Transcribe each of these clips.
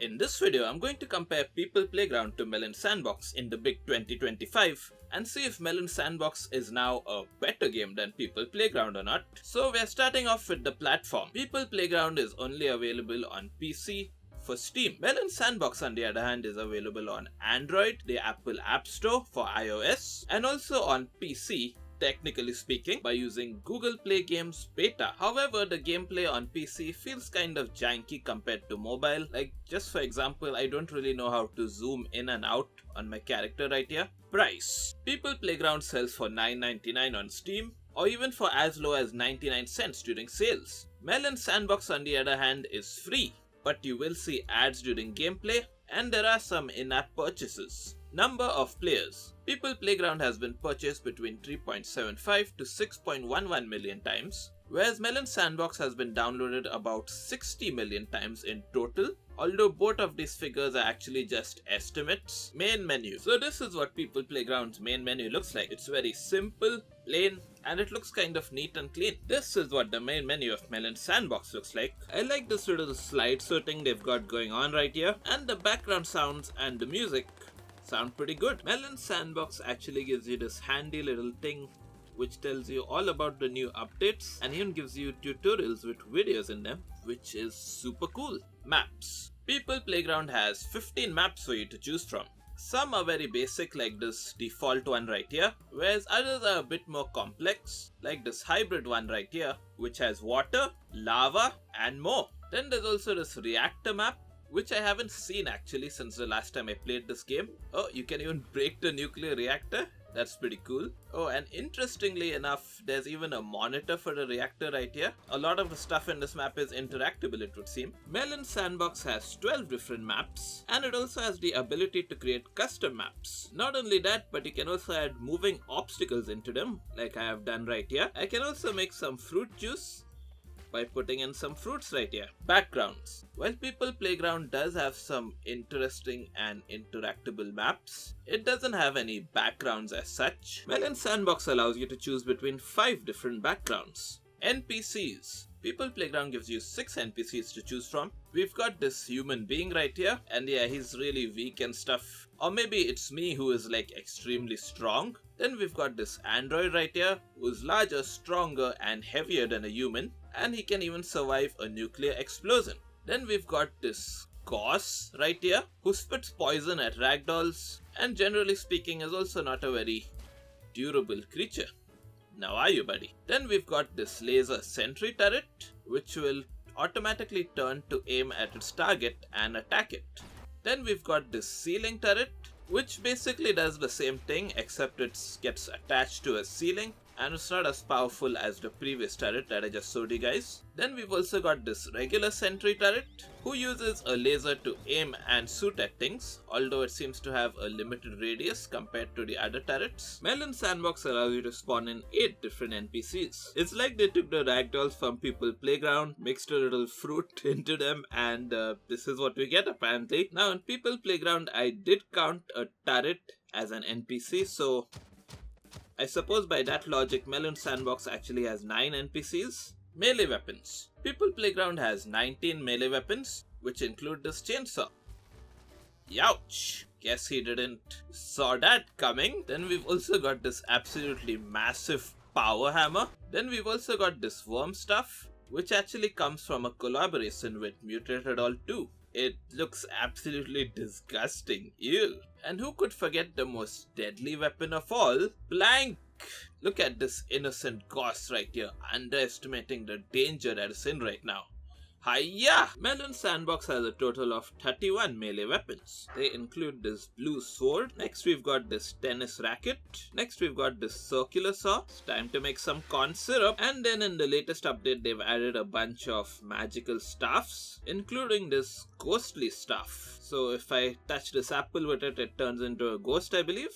In this video, I'm going to compare People Playground to Melon Sandbox in the big 2025 and see if Melon Sandbox is now a better game than People Playground or not. So we're starting off with the platform. People Playground is only available on PC for Steam. Melon Sandbox, on the other hand, is available on Android, the Apple App Store for iOS, and also on PC, technically speaking, by using Google Play Games Beta. However, the gameplay on PC feels kind of janky compared to mobile. Like, just for example, I don't really know how to zoom in and out on my character right here. Price. People Playground sells for $9.99 on Steam, or even for as low as 99 cents during sales. Melon Sandbox, on the other hand, is free, but you will see ads during gameplay, and there are some in-app purchases. Number of players. People Playground has been purchased between 3.75 to 6.11 million times, whereas Melon Sandbox has been downloaded about 60 million times in total, although both of these figures are actually just estimates. Main menu. So this is what People Playground's main menu looks like. It's very simple, plain, and it looks kind of neat and clean. This is what the main menu of Melon Sandbox looks like. I like this little slideshow thing they've got going on right here, and the background sounds and the music sound pretty good. Melon Sandbox actually gives you this handy little thing which tells you all about the new updates and even gives you tutorials with videos in them, which is super cool. Maps. People Playground has 15 maps for you to choose from. Some are very basic, like this default one right here, whereas others are a bit more complex, like this hybrid one right here, which has water, lava, and more. Then there's also this reactor map, which I haven't seen actually since the last time I played this game. Oh, you can even break the nuclear reactor? That's pretty cool. Oh, and interestingly enough, there's even a monitor for the reactor right here. A lot of the stuff in this map is interactable, it would seem. Melon Sandbox has 12 different maps, and it also has the ability to create custom maps. Not only that, but you can also add moving obstacles into them, like I have done right here. I can also make some fruit juice by putting in some fruits right here. Backgrounds. While People Playground does have some interesting and interactable maps, it doesn't have any backgrounds as such. Melon Sandbox allows you to choose between 5 different backgrounds. NPC'S. People Playground gives you 6 NPCs to choose from. We've got this human being right here, and yeah, he's really weak and stuff. Or maybe it's me who is like extremely strong. Then we've got this android right here, who's larger, stronger, and heavier than a human, and he can even survive a nuclear explosion. Then we've got this Goss right here, who spits poison at ragdolls, and generally speaking is also not a very durable creature. Now are you, buddy? Then we've got this laser sentry turret, which will automatically turn to aim at its target and attack it. Then we've got this ceiling turret, which basically does the same thing, except it gets attached to a ceiling, and it's not as powerful as the previous turret that I just showed you guys. Then we've also got this regular sentry turret, who uses a laser to aim and shoot at things, although it seems to have a limited radius compared to the other turrets. Melon Sandbox allows you to spawn in 8 different NPCs. It's like they took the ragdolls from People Playground, mixed a little fruit into them, and this is what we get apparently. Now in People Playground, I did count a turret as an NPC, so I suppose by that logic, Melon Sandbox actually has 9 NPCs. Melee weapons. People Playground has 19 melee weapons, which include this chainsaw. Youch! Guess he didn't saw that coming. Then we've also got this absolutely massive power hammer. Then we've also got this worm stuff, which actually comes from a collaboration with Mutated All 2. It looks absolutely disgusting. Ew. And who could forget the most deadly weapon of all? Blank! Look at this innocent Goss right here, underestimating the danger that is in right now. Hiya! Melon Sandbox has a total of 31 melee weapons. They include this blue sword. Next we've got this tennis racket. Next we've got this circular saw. It's time to make some corn syrup. And then in the latest update they've added a bunch of magical staffs, including this ghostly staff. So if I touch this apple with it, it turns into a ghost, I believe.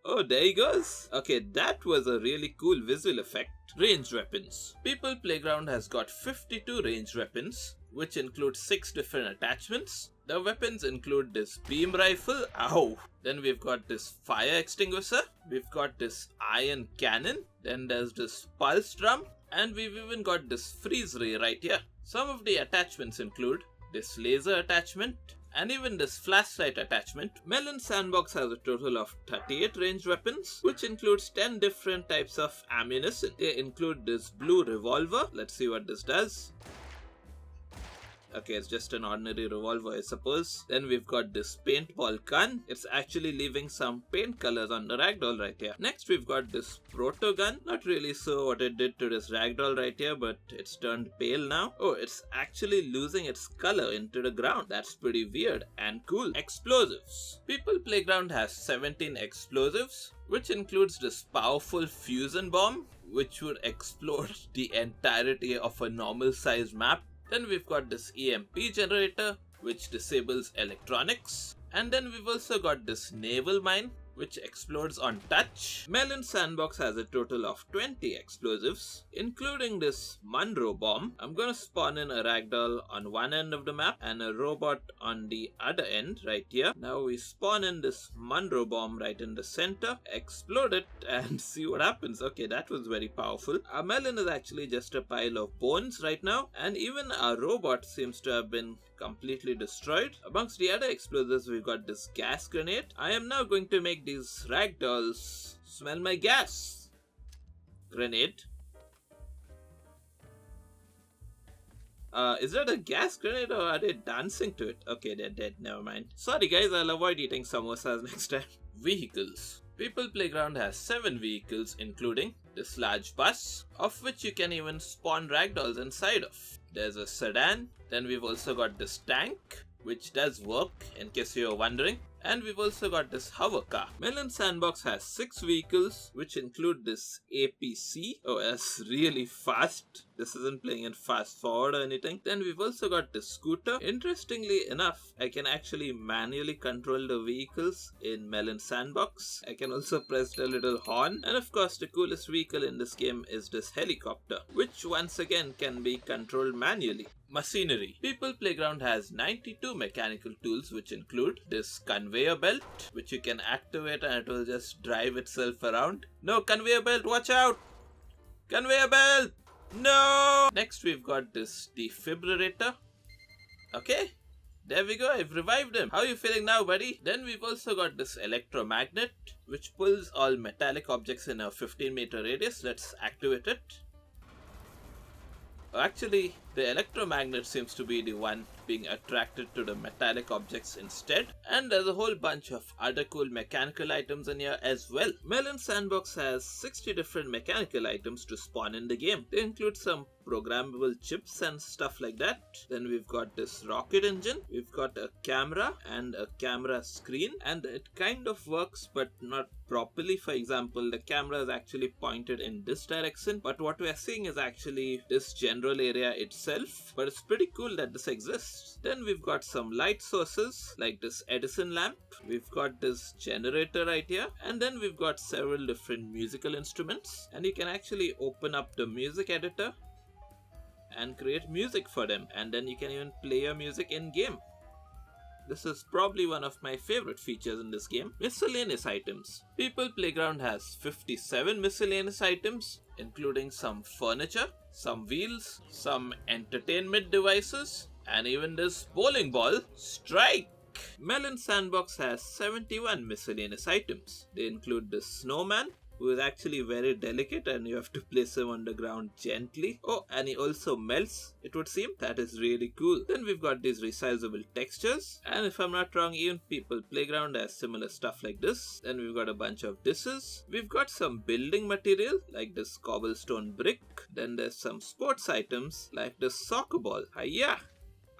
Oh, there he goes. Okay, that was a really cool visual effect. Ranged weapons. People Playground has got 52 ranged weapons, which include 6 different attachments. The weapons include this beam rifle, ow. Then we've got this fire extinguisher. We've got this iron cannon. Then there's this pulse drum. And we've even got this freeze ray right here. Some of the attachments include this laser attachment, and even this flashlight attachment. Melon Sandbox has a total of 38 ranged weapons, which includes 10 different types of ammunition. They include this blue revolver. Let's see what this does. Okay, it's just an ordinary revolver, I suppose. Then we've got this paintball gun. It's actually leaving some paint colors on the ragdoll right here. Next, we've got this proto gun. Not really sure what it did to this ragdoll right here, but it's turned pale now. Oh, it's actually losing its color into the ground. That's pretty weird and cool. Explosives. People Playground has 17 explosives, which includes this powerful fusion bomb, which would explode the entirety of a normal sized map. Then we've got this EMP generator, which disables electronics. And then we've also got this naval mine, which explodes on touch. Melon Sandbox has a total of 20 explosives, including this Monroe bomb. I'm gonna spawn in a ragdoll on one end of the map and a robot on the other end right here. Now we spawn in this Monroe bomb right in the center, explode it and see what happens. Okay, that was very powerful. Our melon is actually just a pile of bones right now, and even our robot seems to have been completely destroyed. Amongst the other explosives, we've got this gas grenade. I am now going to make these ragdolls smell my gas. Grenade. Is that a gas grenade or are they dancing to it? Okay, they're dead, never mind. Sorry guys, I'll avoid eating samosas next time. Vehicles. People Playground has 7 vehicles, including this large bus, of which you can even spawn ragdolls inside of. There's a sedan. Then we've also got this tank, which does work in case you're wondering. And we've also got this hover car. Melon Sandbox has 6 vehicles, which include this APC. Oh, that's really fast. This isn't playing in fast forward or anything. Then we've also got this scooter. Interestingly enough, I can actually manually control the vehicles in Melon Sandbox. I can also press the little horn. And of course, the coolest vehicle in this game is this helicopter, which once again can be controlled manually. Machinery. People Playground has 92 mechanical tools, which include this conveyor belt, which you can activate and it will just drive itself around. No, conveyor belt, watch out! Conveyor belt! No! Next we've got this defibrillator. Okay, there we go, I've revived him. How are you feeling now, buddy? Then we've also got this electromagnet, which pulls all metallic objects in a 15-meter radius. Let's activate it. Actually, the electromagnet seems to be the one being attracted to the metallic objects instead. And there's a whole bunch of other cool mechanical items in here as well. Melon Sandbox has 60 different mechanical items to spawn in the game. They include some programmable chips and stuff like that. Then we've got this rocket engine. We've got a camera and a camera screen. And it kind of works but not properly. For example, the camera is actually pointed in this direction, but what we are seeing is actually this general area itself. But it's pretty cool that this exists. Then we've got some light sources like this Edison lamp. We've got this generator right here, and then we've got several different musical instruments, and you can actually open up the music editor and create music for them, and then you can even play your music in game. This is probably one of my favorite features in this game. Miscellaneous items. People Playground has 57 miscellaneous items, including some furniture, some wheels, some entertainment devices, and even this bowling ball. Strike! Melon Sandbox has 71 miscellaneous items. They include the snowman, who is actually very delicate and you have to place him on the ground gently. Oh, and he also melts, it would seem. That is really cool. Then we've got these resizable textures, and if I'm not wrong, even People Playground has similar stuff like this. Then we've got a bunch of dishes. We've got some building material like this cobblestone brick. Then there's some sports items like this soccer ball. Hiya!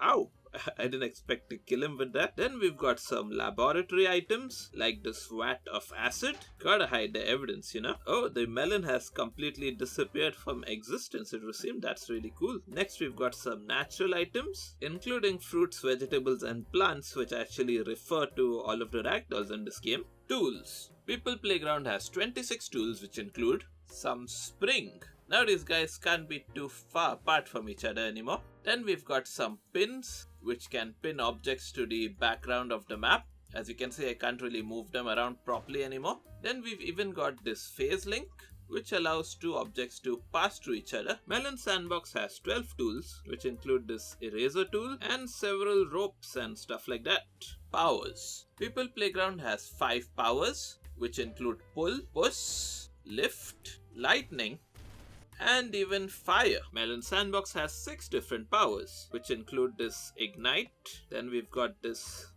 Ow! I didn't expect to kill him with that. Then we've got some laboratory items like this vat of acid. Gotta hide the evidence, you know. Oh, the melon has completely disappeared from existence, it would seem. That's really cool. Next we've got some natural items, including fruits, vegetables and plants, which actually refer to all of the ragdolls in this game. Tools. People Playground has 26 tools, which include some spring. Now these guys can't be too far apart from each other anymore. Then we've got some pins, which can pin objects to the background of the map. As you can see, I can't really move them around properly anymore. Then we've even got this phase link, which allows two objects to pass through each other. Melon Sandbox has 12 tools, which include this eraser tool and several ropes and stuff like that. Powers. People Playground has 5 powers, which include pull, push, lift, lightning, and even fire. Melon Sandbox has 6 different powers, which include this ignite, then we've got this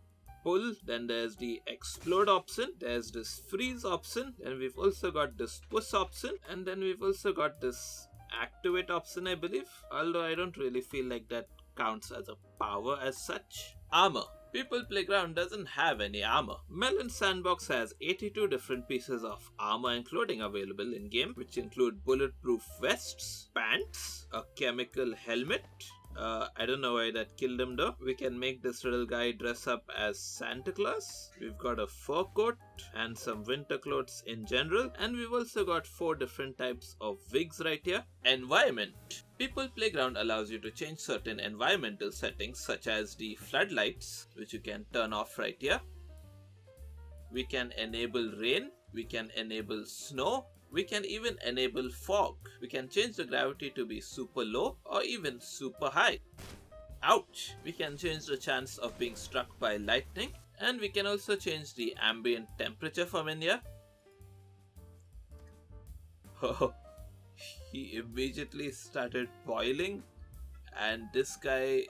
pull, then there's the explode option, there's this freeze option, then we've also got this push option, and then we've also got this activate option, I believe, although I don't really feel like that counts as a power as such. Armor. People Playground doesn't have any armor. Melon Sandbox has 82 different pieces of armor and clothing available in game, which include bulletproof vests, pants, a chemical helmet. I don't know why that killed him though. We can make this little guy dress up as Santa Claus. We've got a fur coat and some winter clothes in general. And we've also got 4 different types of wigs right here. Environment. People Playground allows you to change certain environmental settings such as the floodlights, which you can turn off right here. We can enable rain. We can enable snow. We can even enable fog. We can change the gravity to be super low or even super high. Ouch! We can change the chance of being struck by lightning, and we can also change the ambient temperature from in here. Oh, he immediately started boiling, and this guy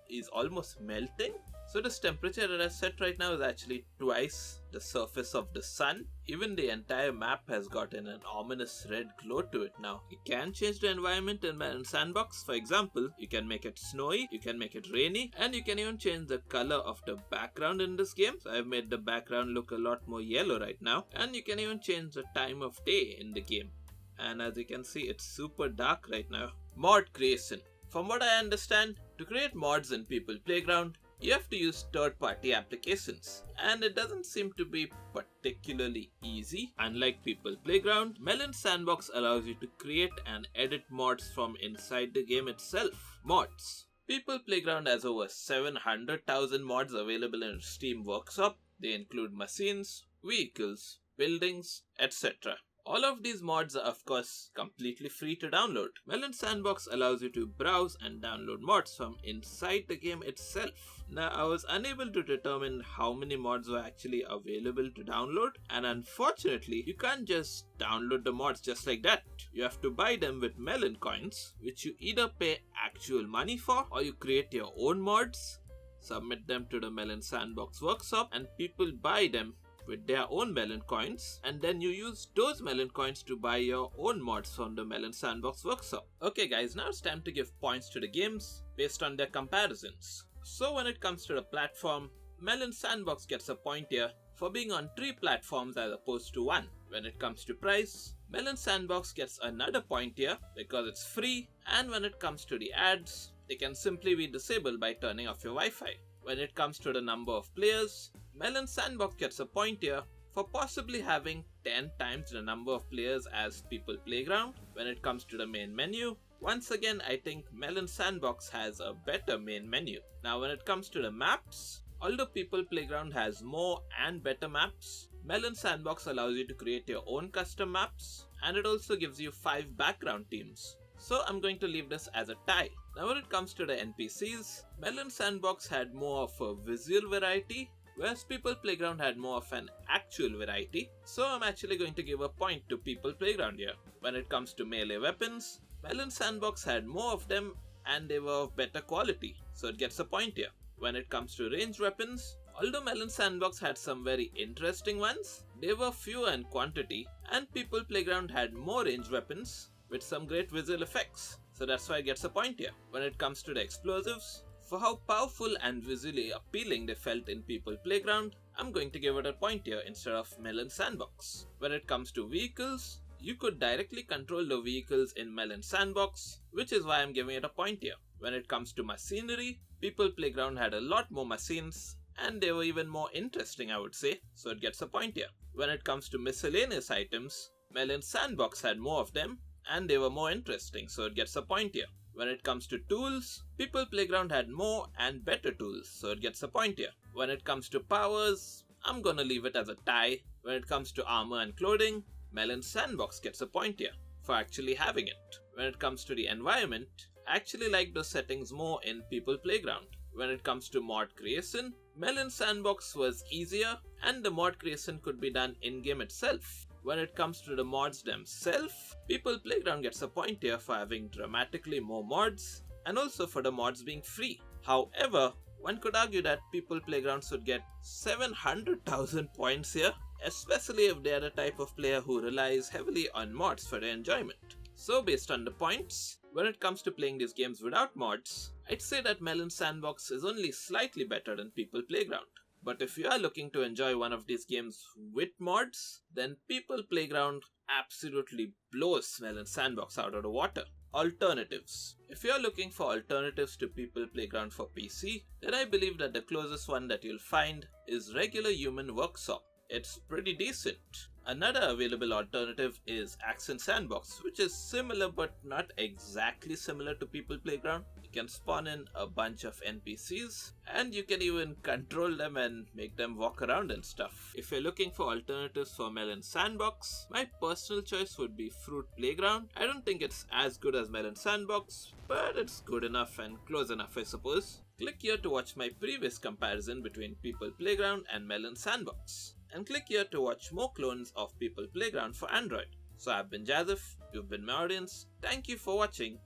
is almost melting. So this temperature that I set right now is actually twice the surface of the sun. Even the entire map has gotten an ominous red glow to it now. You can change the environment in Melon Sandbox. For example, you can make it snowy, you can make it rainy, and you can even change the color of the background in this game. So I've made the background look a lot more yellow right now. And you can even change the time of day in the game. And as you can see, it's super dark right now. Mod creation. From what I understand, to create mods in People Playground, you have to use third-party applications, and it doesn't seem to be particularly easy. Unlike People Playground, Melon Sandbox allows you to create and edit mods from inside the game itself. Mods. People Playground has over 700,000 mods available in Steam Workshop. They include machines, vehicles, buildings, etc. All of these mods are of course completely free to download. Melon Sandbox allows you to browse and download mods from inside the game itself. Now I was unable to determine how many mods were actually available to download, and unfortunately you can't just download the mods just like that. You have to buy them with Melon coins, which you either pay actual money for or you create your own mods, submit them to the Melon Sandbox workshop, and people buy them with their own Melon coins, and then you use those Melon coins to buy your own mods from the Melon Sandbox workshop. Okay guys, now it's time to give points to the games based on their comparisons. So when it comes to the platform, Melon Sandbox gets a point here for being on 3 platforms as opposed to 1. When it comes to price, Melon Sandbox gets another point here because it's free, and when it comes to the ads, they can simply be disabled by turning off your Wi-Fi. When it comes to the number of players, Melon Sandbox gets a point here for possibly having 10 times the number of players as People Playground. When it comes to the main menu, once again I think Melon Sandbox has a better main menu. Now when it comes to the maps, although People Playground has more and better maps, Melon Sandbox allows you to create your own custom maps, and it also gives you 5 background teams. So I'm going to leave this as a tie. Now when it comes to the NPCs, Melon Sandbox had more of a visual variety, whereas People Playground had more of an actual variety. So I'm actually going to give a point to People Playground here. When it comes to melee weapons, Melon Sandbox had more of them and they were of better quality, so it gets a point here. When it comes to ranged weapons, although Melon Sandbox had some very interesting ones, they were fewer in quantity, and People Playground had more ranged weapons with some great visual effects, so that's why it gets a point here. When it comes to the explosives, for how powerful and visually appealing they felt in People Playground, I'm going to give it a point here instead of Melon Sandbox. When it comes to vehicles, you could directly control the vehicles in Melon Sandbox, which is why I'm giving it a point here. When it comes to machinery, People Playground had a lot more machines, and they were even more interesting, I would say, so it gets a point here. When it comes to miscellaneous items, Melon Sandbox had more of them, and they were more interesting, so it gets a point here. When it comes to tools, People Playground had more and better tools, so it gets a point here. When it comes to powers, I'm gonna leave it as a tie. When it comes to armor and clothing, Melon Sandbox gets a point here for actually having it. When it comes to the environment, I actually like the settings more in People Playground. When it comes to mod creation, Melon Sandbox was easier and the mod creation could be done in-game itself. When it comes to the mods themselves, People Playground gets a point here for having dramatically more mods and also for the mods being free. However, one could argue that People Playground should get 700,000 points here, especially if they are the type of player who relies heavily on mods for their enjoyment. So based on the points, when it comes to playing these games without mods, I'd say that Melon Sandbox is only slightly better than People Playground. But if you are looking to enjoy one of these games with mods, then People Playground absolutely blows Melon Sandbox out of the water. Alternatives. If you are looking for alternatives to People Playground for PC, then I believe that the closest one that you'll find is Regular Human Workshop. It's pretty decent. Another available alternative is Action Sandbox, which is similar but not exactly similar to People Playground. You can spawn in a bunch of NPC'S and you can even control them and make them walk around and stuff. If you're looking for alternatives for Melon Sandbox, my personal choice would be Fruit Playground. I don't think it's as good as Melon Sandbox, but it's good enough and close enough, I suppose. Click here to watch my previous comparison between People Playground and Melon Sandbox. And click here to watch more clones of People Playground for Android. So I've been Jazef, you've been my audience, thank you for watching,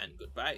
and goodbye.